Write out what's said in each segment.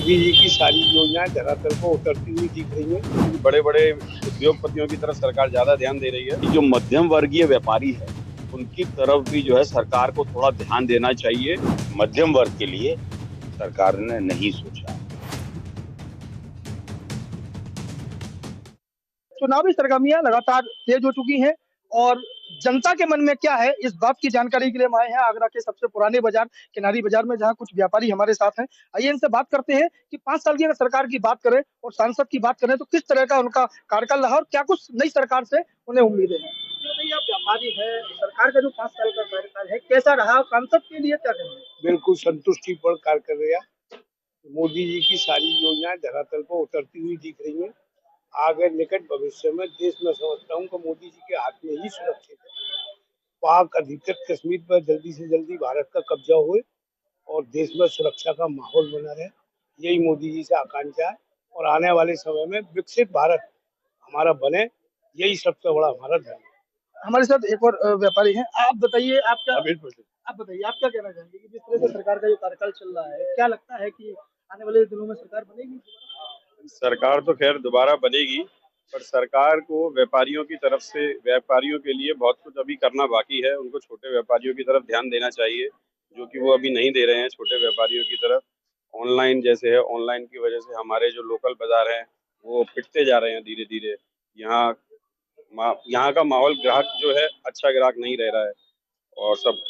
मोदी जी की सारी योजनाएं धरातल पर उतरती हुई दिख रही हैं। बड़े बड़े उद्योगपतियों की तरफ सरकार ज्यादा ध्यान दे रही है। जो मध्यम वर्गीय व्यापारी है उनकी तरफ भी जो है सरकार को थोड़ा ध्यान देना चाहिए। मध्यम वर्ग के लिए सरकार ने नहीं सोचा। चुनावी सरगर्मियां लगातार तेज हो चुकी हैं और जनता के मन में क्या है इस बात की जानकारी के लिए हम आए हैं आगरा के सबसे पुराने बाजार किनारी बाजार में, जहां कुछ व्यापारी हमारे साथ हैं। आइए इनसे बात करते हैं कि 5 साल की अगर सरकार की बात करें और सांसद की बात करें तो किस तरह का उनका कार्यकाल रहा और क्या कुछ नई सरकार से उन्हें उम्मीदें हैं। ये बताइए, आप व्यापारी हैं, सरकार का जो 5 साल का कार्यकाल है कैसा रहा, सांसद के लिए क्या कहेंगे। बिल्कुल संतुष्टिपूर्ण कार्य कर रहे हैं। मोदी जी की सारी योजनाएं धरातल पर उतरती हुई दिख रही हैं। आगे निकट भविष्य में देश में समझता हूँ कि मोदी जी के हाथ में ही सुरक्षित है। पाक अधिकृत कश्मीर पर जल्दी से जल्दी भारत का कब्जा हुए और देश में सुरक्षा का माहौल बना रहे, यही मोदी जी से आकांक्षा है। और आने वाले समय में विकसित भारत हमारा बने, यही सबसे बड़ा हमारा धर्म है। हमारे साथ एक और व्यापारी हैं। आप बताइए, आप बताइए आप क्या कहना चाहेंगे कि जिस तरह से सरकार का जो कार्यकाल चल रहा है, क्या लगता है कि आने वाले दिनों में सरकार बनेगी। सरकार तो खैर दोबारा बनेगी, पर सरकार को व्यापारियों की तरफ से व्यापारियों के लिए बहुत कुछ अभी करना बाकी है। उनको छोटे व्यापारियों की तरफ ध्यान देना चाहिए, जो कि वो अभी नहीं दे रहे हैं छोटे व्यापारियों की तरफ। ऑनलाइन जैसे है, ऑनलाइन की वजह से हमारे जो लोकल बाजार हैं वो पिटते जा रहे हैं धीरे धीरे। यहाँ यहाँ का माहौल ग्राहक जो है अच्छा ग्राहक नहीं रह रहा है। और सब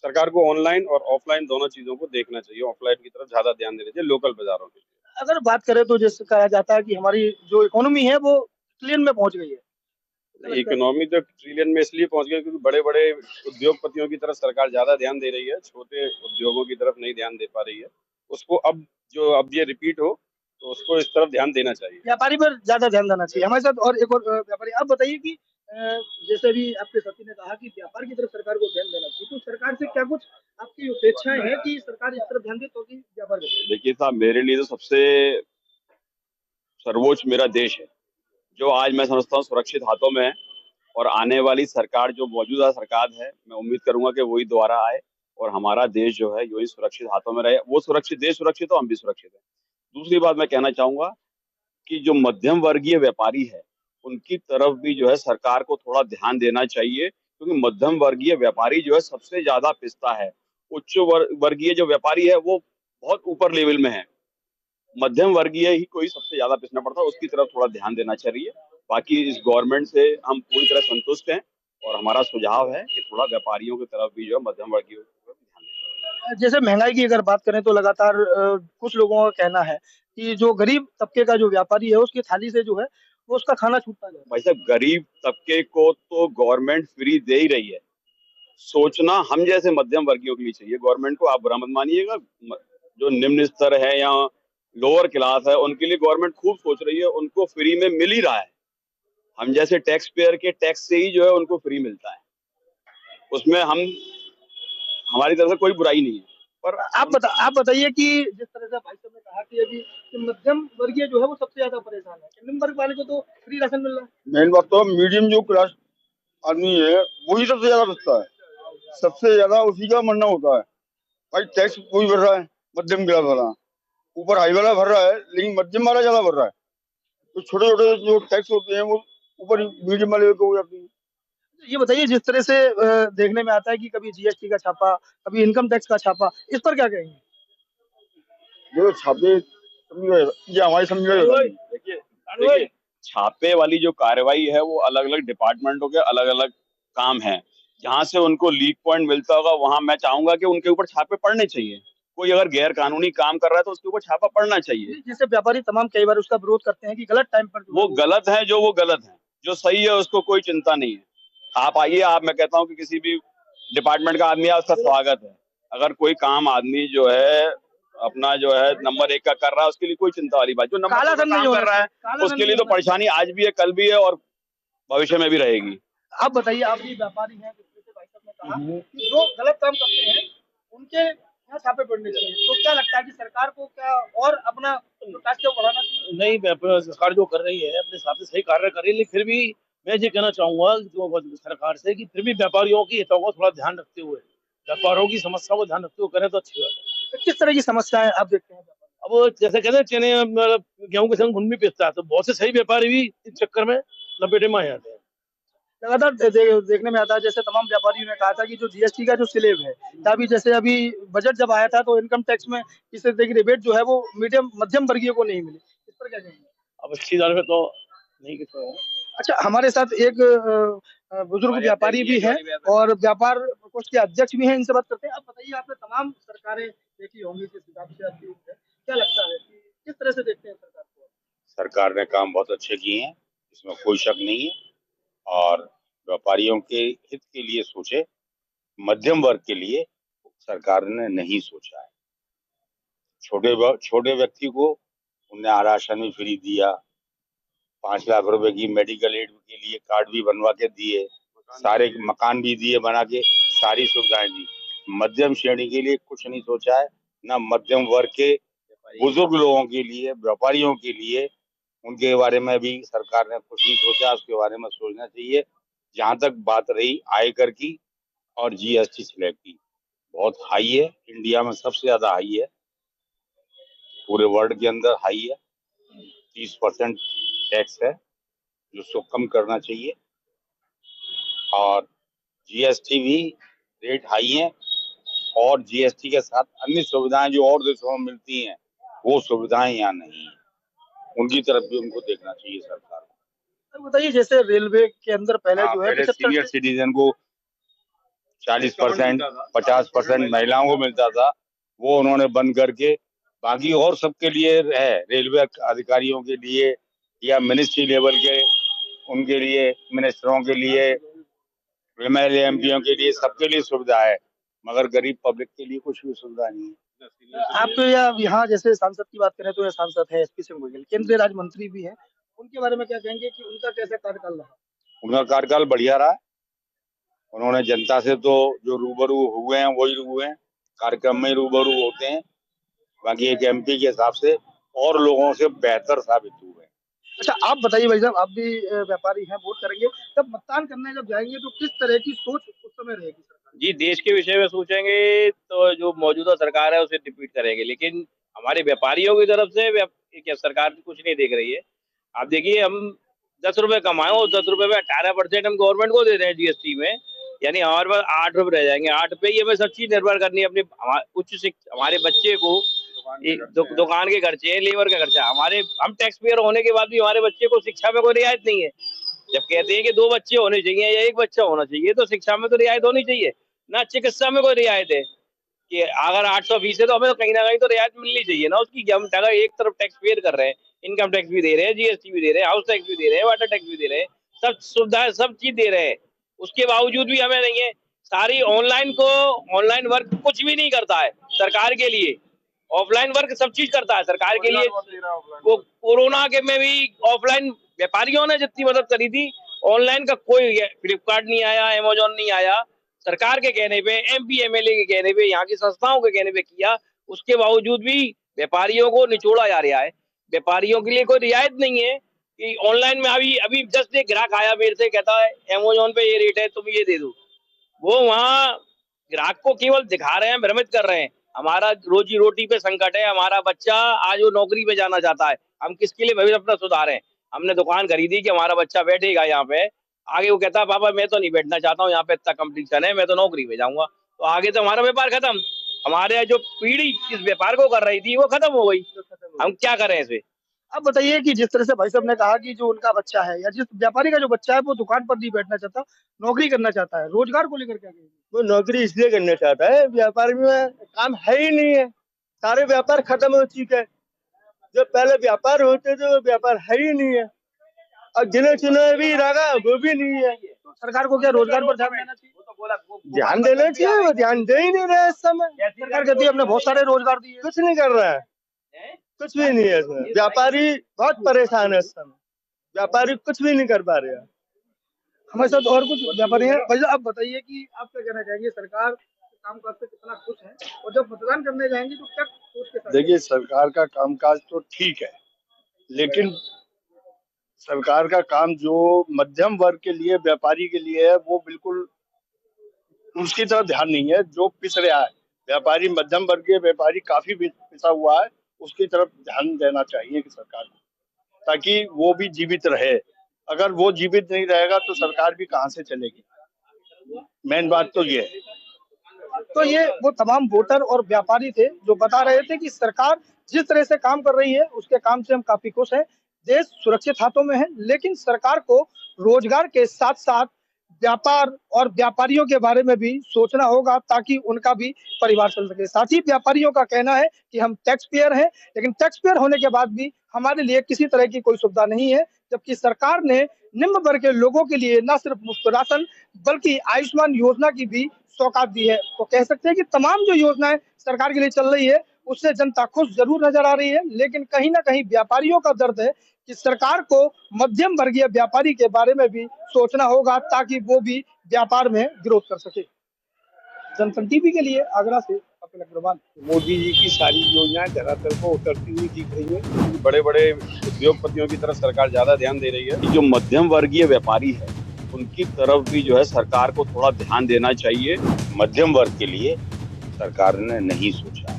सरकार को ऑनलाइन और ऑफलाइन दोनों चीजों को देखना चाहिए। ऑफलाइन की तरफ ज्यादा ध्यान देना चाहिए लोकल बाजारों के लिए। अगर बात करें तो जैसे कहा जाता है कि हमारी जो इकोनॉमी है वो ट्रिलियन में पहुंच गई है। इकोनॉमी तो ट्रिलियन में इसलिए पहुंच गई क्योंकि बड़े बड़े उद्योगपतियों की तरफ सरकार ज्यादा ध्यान दे रही है, छोटे उद्योगों की तरफ नहीं ध्यान दे पा रही है। उसको अब ये रिपीट हो तो उसको इस तरफ ध्यान देना चाहिए। व्यापारी पर ज्यादा ध्यान देना चाहिए। हमारे साथ और एक और व्यापारी, आप बताइए कि जैसे भी आपके साथी ने कहा कि व्यापार की तरफ सरकार को ध्यान देना चाहिए, तो सरकार से क्या कुछ आपकी अपेक्षाएं हैं कि सरकार इस तरफ ध्यान दे तो कि व्यापार बढ़े? देखिए साहब, मेरे लिए तो सबसे सर्वोच्च मेरा देश है, जो आज मैं समझता हूँ सुरक्षित हाथों में है। और आने वाली सरकार, जो मौजूदा सरकार है, मैं उम्मीद करूंगा कि वही दोबारा आए और हमारा देश जो है वही सुरक्षित हाथों में रहे। वो सुरक्षित, देश सुरक्षित हो, हम भी सुरक्षित हैं। दूसरी बात मैं कहना चाहूंगा कि जो मध्यम वर्गीय व्यापारी है उनकी तरफ भी जो है सरकार को थोड़ा ध्यान देना चाहिए, क्योंकि मध्यम वर्गीय व्यापारी जो है सबसे ज्यादा पिसता है। उच्च वर्गीय जो व्यापारी है वो बहुत ऊपर लेवल में है, मध्यम वर्गीय ही कोई सबसे ज्यादा पिसना पड़ता है। उसकी तरफ थोड़ा ध्यान देना चाहिए। बाकी इस गवर्नमेंट से हम पूरी तरह संतुष्ट हैं और हमारा सुझाव है कि थोड़ा व्यापारियों की तरफ भी जो है मध्यम वर्गीय की तरफ ध्यान दें। जैसे महंगाई की अगर बात करें तो लगातार कुछ लोगों का कहना है कि जो गरीब तबके का जो व्यापारी है उसकी थाली से जो है वो उसका खाना छूटता जा रहा भाई साहब, गरीब तबके को तो गवर्नमेंट फ्री दे ही रही है। सोचना हम जैसे मध्यम वर्गीयों के लिए चाहिए। गवर्नमेंट को आप बुरा मत मानिएगा, जो निम्न स्तर है या लोअर क्लास है उनके लिए गवर्नमेंट खूब सोच रही है, उनको फ्री में मिल ही रहा है। हम जैसे टैक्स पेयर के टैक्स से ही जो है उनको फ्री मिलता है, उसमें हमारी तरफ से कोई बुराई नहीं है। पर है। आप बताइए कि जिस तरह से भाई साहब ने कहा कि अभी कि मध्यम वर्गीय जो है वो सबसे ज्यादा परेशान है, निम्न वर्ग वाले को तो फ्री राशन मिल रहा है। मेन बात तो मीडियम जो क्लास आदमी है वही सबसे ज्यादा बचता है। सबसे ज्यादा उसी का मरना होता है। भाई टैक्स वही भर रहा है, मध्यम क्लास वाला। ऊपर हाई वाला भर रहा है लेकिन मध्यम वाला ज्यादा भर रहा है। तो छोटे छोटे जो टैक्स होते हैं वो ऊपर मीडियम वाले को हो जाती है। ये बताइए, जिस तरह से देखने में आता है कि कभी जीएसटी का छापा, कभी इनकम टैक्स का छापा, इस पर क्या कहेंगे। जो छापे ये हमारी समझ देखिए देखिए छापे वाली जो कार्रवाई है वो अलग अलग डिपार्टमेंटों के अलग अलग काम है। जहां से उनको लीक पॉइंट मिलता होगा वहां मैं चाहूंगा कि उनके ऊपर छापे पड़ने चाहिए। कोई अगर गैर कानूनी काम कर रहा है तो उसके ऊपर छापा पड़ना चाहिए। जैसे व्यापारी तमाम कई बार उसका विरोध करते हैं कि गलत टाइम पर वो गलत है, वो गलत है। जो सही है उसको कोई चिंता नहीं है। आप आइए, मैं कहता हूँ कि किसी भी डिपार्टमेंट का आदमी है उसका स्वागत है। अगर कोई काम आदमी जो है अपना जो है नंबर 1 का कर रहा है उसके लिए कोई चिंता वाली बात। जो नंबर 2 का काम कर रहा है उसके लिए तो परेशानी आज भी है, कल भी है और भविष्य में भी रहेगी। आप बताइए, आप भी व्यापारी हैं, जैसे भाई साहब ने कहा कि जो गलत काम करते हैं उनके यहाँ छापे पड़ने चाहिए, तो क्या लगता है कि सरकार को क्या और अपना टैक्स को बढ़ाना चाहिए। नहीं, सरकार जो कर रही है अपने हिसाब से सही कार्य कर रही है, लेकिन फिर भी मैं ये कहना चाहूंगा जो सरकार से कि फिर भी व्यापारियों की हितों को थोड़ा ध्यान रखते हुए, व्यापारियों की समस्या को ध्यान रखते हुए करें तो अच्छी बात है। तो किस तरह की समस्याएं आप देखते हैं। अब जैसे कहते हैं चने मतलब गेहूं के संग घुन भी पिसता है, तो बहुत से सही व्यापारी भी इस चक्कर में लपेटे में आ जाते हैं। लगातार देखने में आता है, जैसे तमाम व्यापारियों ने कहा था कि जो जीएसटी का जो स्लैब है, या अभी जैसे अभी बजट जब आया था तो इनकम टैक्स में इस तरह की रिबेट जो है वो मीडियम मध्यम वर्गीय को नहीं मिली। इस पर क्या कहेंगे? अब अच्छी दाल में तो नहीं कुछ है। अच्छा, हमारे साथ एक बुजुर्ग व्यापारी भी हैं और व्यापार प्रकोष्ठ के अध्यक्ष भी हैं, इनसे बात करते हैं। आप बताइए, आपने तमाम सरकारें देखी होंगी, जिस हिसाब से आपकी उम्र है, क्या लगता है कि किस तरह से देखते हैं सरकार को? सरकार ने काम बहुत अच्छे किए हैं, इसमें कोई शक नहीं है। और व्यापारियों के हित के लिए सोचे, मध्यम वर्ग के लिए सरकार ने नहीं सोचा है। छोटे व्यक्ति को उन्हें राशन भी फ्री दिया, 5 लाख रुपए की मेडिकल एड के लिए कार्ड भी बनवा के दिए, सारे मकान भी दिए बना के, सारी सुविधाएं दी। मध्यम श्रेणी के लिए कुछ नहीं सोचा है, ना मध्यम वर्ग के बुजुर्ग लोगों के लिए, व्यापारियों के लिए, उनके बारे में भी सरकार ने कुछ नहीं सोचा। उसके बारे में सोचना चाहिए। जहां तक बात रही आयकर की और जीएसटी स्लैब की, बहुत हाई है, इंडिया में सबसे ज्यादा हाई है, पूरे वर्ल्ड के अंदर हाई है। 30% टैक्स है, जो उसको कम करना चाहिए। और जीएसटी भी रेट हाई है, और जीएसटी के साथ अन्य सुविधाएं जो और देशों में मिलती हैं, वो सुविधाएं यहाँ नहीं है। उनकी तरफ भी उनको देखना चाहिए सरकार को। तो बताइए, जैसे रेलवे के अंदर पहले जो है पहले 75 सीनियर से सिटीजन को 40%, 50% महिलाओं को मिलता था, वो उन्होंने बंद करके बाकी और सबके लिए है, रेलवे अधिकारियों के लिए या मिनिस्ट्री लेवल के, उनके लिए, मिनिस्टरों के लिए, एमएलए एमपीओ के लिए, सबके लिए सुविधा है, मगर गरीब पब्लिक के लिए कुछ भी सुविधा नहीं है। आप तो या यहाँ जैसे सांसद की बात करें तो ये सांसद है एसपी सिंह गोयल, केंद्रीय राज्य मंत्री भी हैं, उनके बारे में क्या कहेंगे कि उनका कैसा कार्यकाल रहा? उनका कार्यकाल बढ़िया रहा। उन्होंने जनता से तो जो रूबरू हुए हैं वही हुए हैं, कार्यक्रम में रूबरू होते हैं, बाकी एक एमपी के हिसाब से और लोगों से बेहतर साबित हुए हैं। अच्छा, आप बताइए भाई साहब, आप भी व्यापारी हैं, वोट करेंगे, तब मतदान करने जब जाएंगे तो किस तरह की सोच उस समय रहेगी सरकार की? जी, देश के विषय में सोचेंगे तो जो मौजूदा सरकार है उसे रिपीट करेंगे, लेकिन हमारे व्यापारियों की तरफ से क्या सरकार कुछ नहीं देख रही है। आप देखिए, हम 10 रुपए कमाए और 10 रुपए में 18% हम गवर्नमेंट को दे रहे हैं जीएसटी में, यानी हमारे पास 8 रुपए रह जाएंगे। 8 पे ही हमें सब चीज निर्भर करनी है अपनी उच्च शिक्षा, हमारे बच्चे को दुकान के खर्चे, लेबर का खर्चा, हमारे हम टैक्स पेयर होने के बाद भी हमारे बच्चे को शिक्षा में कोई रियायत नहीं है। जब कहते हैं कि 2 बच्चे होने चाहिए या 1 बच्चा होना चाहिए, तो शिक्षा में तो रियायत होनी चाहिए ना, चिकित्सा में कोई रियायत है कि अगर 800 फीस है तो हमें तो कहीं ना कहीं तो रियायत मिलनी चाहिए ना उसकी, कि हम अगर एक तरफ टैक्स पेयर कर रहे हैं, इनकम टैक्स भी दे रहे हैं, जीएसटी भी दे रहे हैं, हाउस टैक्स भी दे रहे हैं, वाटर टैक्स भी दे रहे हैं, सब सुविधाएं सब चीज दे रहे हैं, उसके बावजूद भी हमें नहीं है। सारी ऑनलाइन वर्क कुछ भी नहीं करता है सरकार के लिए, ऑफलाइन वर्क सब चीज करता है सरकार के लिए। वो कोरोना के में भी ऑफलाइन व्यापारियों ने जितनी मदद करी थी, ऑनलाइन का कोई, फ्लिपकार्ट नहीं आया, अमेजोन नहीं आया, सरकार के कहने पे, एमपी एमएलए के कहने पे, यहाँ की संस्थाओं के कहने पे किया। उसके बावजूद भी व्यापारियों को निचोड़ा जा रहा है। व्यापारियों के लिए कोई रियायत नहीं है कि ऑनलाइन में अभी अभी जस्ट एक ग्राहक आया मेरे से, कहता है अमेजोन पे ये रेट है, तुम ये दे दो। वो वहाँ ग्राहक को केवल दिखा रहे हैं, भ्रमित कर रहे हैं। हमारा रोजी रोटी पे संकट है, हमारा बच्चा आज वो नौकरी पे जाना चाहता है, हम किसके लिए भविष्य अपना सुधारें। हमने दुकान खरीदी कि हमारा बच्चा बैठेगा यहाँ पे, आगे वो कहता है पापा मैं तो नहीं बैठना चाहता हूँ यहाँ पे, इतना कंपटीशन है, मैं तो नौकरी पे जाऊंगा। तो आगे तो हमारा व्यापार खत्म, हमारे जो पीढ़ी इस व्यापार को कर रही थी वो खत्म हो गई। हम क्या करें इसे? अब बताइए कि जिस तरह से भाई साहब ने कहा कि जो उनका बच्चा है या जिस व्यापारी का जो बच्चा है वो दुकान पर नहीं बैठना चाहता, नौकरी करना चाहता है, रोजगार को लेकर क्या कहेंगे? वो नौकरी इसलिए करना चाहता है, व्यापार में काम है ही नहीं है, सारे व्यापार खत्म हो चुके हैं। जो पहले व्यापार होते थे वो व्यापार है ही नहीं है, और गिने चुने भी रहा वो भी नहीं है। तो सरकार को क्या रोजगार पर ध्यान देना चाहिए? ध्यान देना चाहिए, वो ध्यान दे ही नहीं रहा इस समय। सरकार कहती है हमने बहुत सारे रोजगार दिए, कुछ नहीं कर रहा है, कुछ भी नहीं है इसमें। व्यापारी बहुत परेशान है इस समय, व्यापारी कुछ भी नहीं कर पा रहे हैं। हमारे साथ और कुछ व्यापारी हैं। भाई साहब, आप बताइए कि आप क्या कहना चाहेंगे, सरकार के कामकाज से कितना खुश है और जब मतदान करने जाएंगे तो क्या सोच के साथ? देखिए, सरकार का कामकाज तो ठीक है, लेकिन सरकार का काम जो मध्यम वर्ग के लिए, व्यापारी के लिए है, वो बिल्कुल उसकी तरफ ध्यान नहीं है, जो पिस रहा है। व्यापारी, मध्यम वर्गीय व्यापारी काफी पिसा हुआ है, उसकी तरफ ध्यान देना चाहिए कि सरकार को, ताकि वो भी जीवित रहे। अगर वो जीवित नहीं रहेगा तो सरकार भी कहाँ से चलेगी। मेन बात तो ये है। तो ये वो तमाम वोटर और व्यापारी थे जो बता रहे थे कि सरकार जिस तरह से काम कर रही है उसके काम से हम काफी खुश हैं। देश सुरक्षित हाथों में है, लेकिन सरकार को रोजगार के साथ साथ व्यापार और व्यापारियों के बारे में भी सोचना होगा ताकि उनका भी परिवार चल सके। साथ ही व्यापारियों का कहना है कि हम टैक्स पेयर हैं, लेकिन टैक्स पेयर होने के बाद भी हमारे लिए किसी तरह की कोई सुविधा नहीं है, जबकि सरकार ने निम्न वर्ग के लोगों के लिए न सिर्फ मुफ्त राशन बल्कि आयुष्मान योजना की भी सौगात दी है। तो कह सकते हैं कि तमाम जो योजनाएं सरकार के लिए चल रही है उससे जनता खुश जरूर नजर आ रही है, लेकिन कहीं ना कहीं व्यापारियों का दर्द है कि सरकार को मध्यम वर्गीय व्यापारी के बारे में भी सोचना होगा ताकि वो भी व्यापार में ग्रोथ कर सके। जनसंघ टीवी के लिए आगरा से कपिल अग्रवाल। मोदी जी की सारी योजनाएं धरातल पर उतरती हुई दिख रही है। बड़े बड़े उद्योगपतियों की तरफ सरकार ज्यादा ध्यान दे रही है। जो मध्यम वर्गीय व्यापारी है उनकी तरफ भी जो है सरकार को थोड़ा ध्यान देना चाहिए। मध्यम वर्ग के लिए सरकार ने नहीं सोचा।